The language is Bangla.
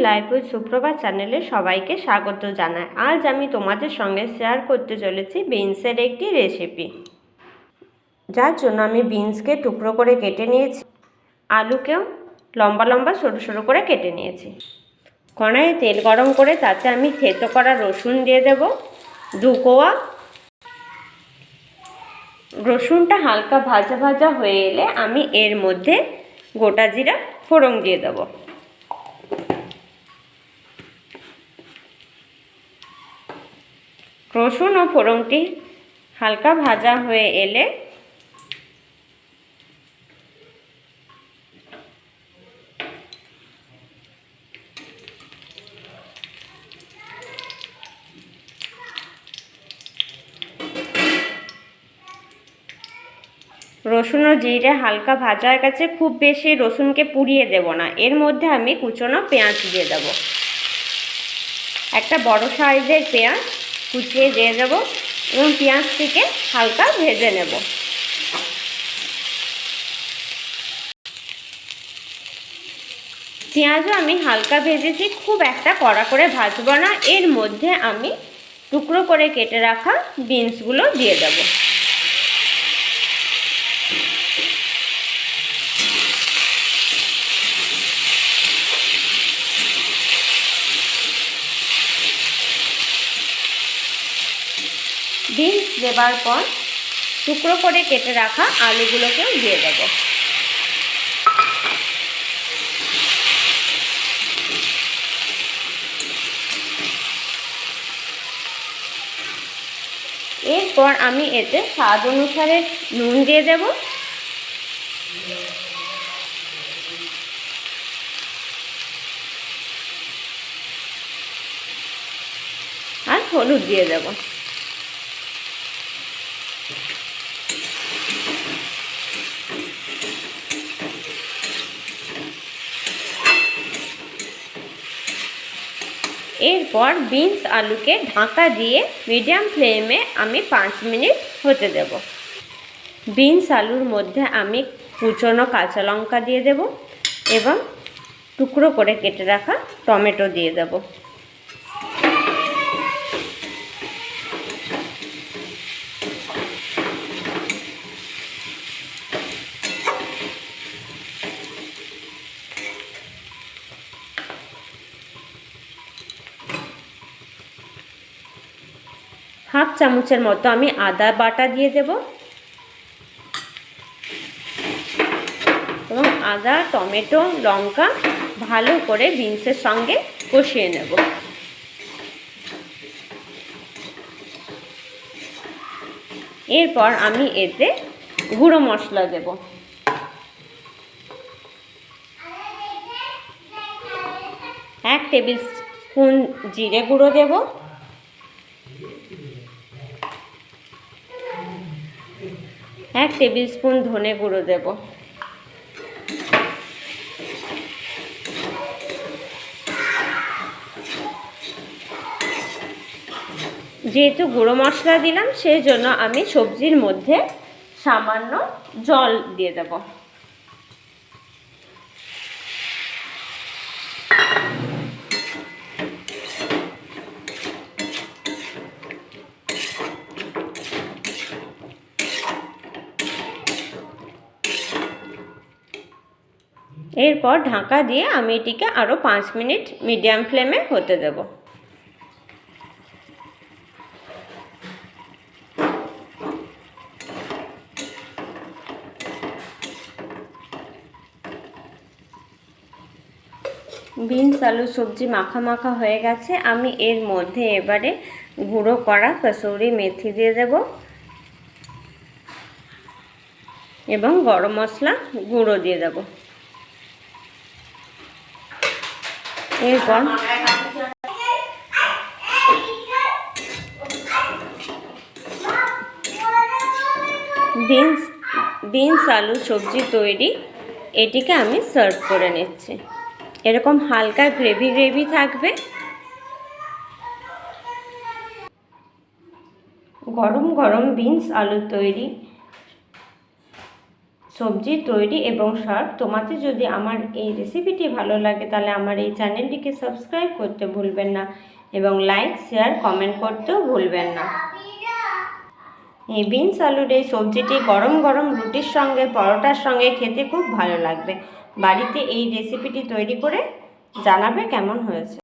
লাইফ উইথ সুপ্রভা চ্যানেলে সবাইকে স্বাগত জানাই। আজ আমি তোমাদের সঙ্গে শেয়ার করতে চলেছি বিনসের একটি রেসিপি, যার জন্য আমি বিনসকে টুকরো করে কেটে নিয়েছি, আলুকেও লম্বা লম্বা সরু সরু করে কেটে নিয়েছি। কড়াইয়ে তেল গরম করে তাতে আমি থেতো করা রসুন দিয়ে দেব 2 কোয়া। রসুনটা হালকা ভাজা ভাজা হয়ে এলে আমি এর মধ্যে গোটা জিরা ফোড়ন দিয়ে দেব। রসুন ও ফোড়নটি হালকা ভাজা হয়ে এলে রসুন ও জিরে হালকা ভাজা হয়ে গেছে, খুব বেশি রসুনকে পুড়িয়ে দেব না। এর মধ্যে আমি কুচনো পেঁয়াজ দিয়ে দেব, একটা বড় সাইজের পেঁয়াজ কুচিয়ে দিয়ে দেব এবং পেঁয়াজটিকে হালকা ভেজে নেব। পেঁয়াজও আমি হালকা ভেজেছি, খুব একটা কড়া করে ভাজবো না। এর মধ্যে আমি টুকরো করে কেটে রাখা বিনসগুলো দিয়ে দেব। বিনস দেবার পর টুকরো করে কেটে রাখা আলুগুলোকেও দিয়ে দেব। এরপর আমি এতে স্বাদ অনুসারে নুন দিয়ে দেব আর হলুদ দিয়ে দেব। এরপর বিনস আলুকে ঢাকা দিয়ে মিডিয়াম ফ্লেমে আমি 5 মিনিট হতে দেব। বিনস আলুর মধ্যে আমি কুচনো কাঁচা লঙ্কা দিয়ে দেব এবং টুকরো করে কেটে রাখা টমেটো দিয়ে দেব। হাফ চামচের মতো আমি আদা বাটা দিয়ে দেব এবং আদা, টমেটো, লঙ্কা ভালো করে বিনসের সঙ্গে কষিয়ে নেব। এরপর আমি এতে গুঁড়ো মশলা দেব। 1 টেবিল স্পুন জিরে গুঁড়ো দেব, 1 টেবিল স্পুন ধনে গুঁড়ো দেব, যেহেতু গুঁড়ো মশলা দিলাম সেই জন্য আমি সবজির মধ্যে সামান্য জল দিয়ে দেব। এরপর ঢাকা দিয়ে আমি এটিকে আরও 5 মিনিট মিডিয়াম ফ্লেমে হতে দেব। বিনস আলু সবজি মাখা মাখা হয়ে গেছে। আমি এর মধ্যে এবারে গুঁড়ো করা কসুরি মেথি দিয়ে দেব এবং গরম মশলা গুঁড়ো দিয়ে দেব। এরপর বিনস আলু সবজি তৈরি। এটিকে আমি সার্ভ করে নিচ্ছি। এরকম হালকা গ্রেভি গ্রেভি থাকবে। গরম গরম বিনস আলু তৈরি সবজি তৈরি এবং সার্ভ। তোমাদের যদি আমার এই রেসিপিটি ভালো লাগে তাহলে আমার এই চ্যানেলটিকে সাবস্ক্রাইব করতে ভুলবেন না এবং লাইক শেয়ার কমেন্ট করতেও ভুলবেন না। এই বিনস আলুর এই সবজিটি গরম গরম রুটির সঙ্গে পরোটার সঙ্গে খেতে খুব ভালো লাগবে। বাড়িতে এই রেসিপিটি তৈরি করে জানাবে কেমন হয়েছে।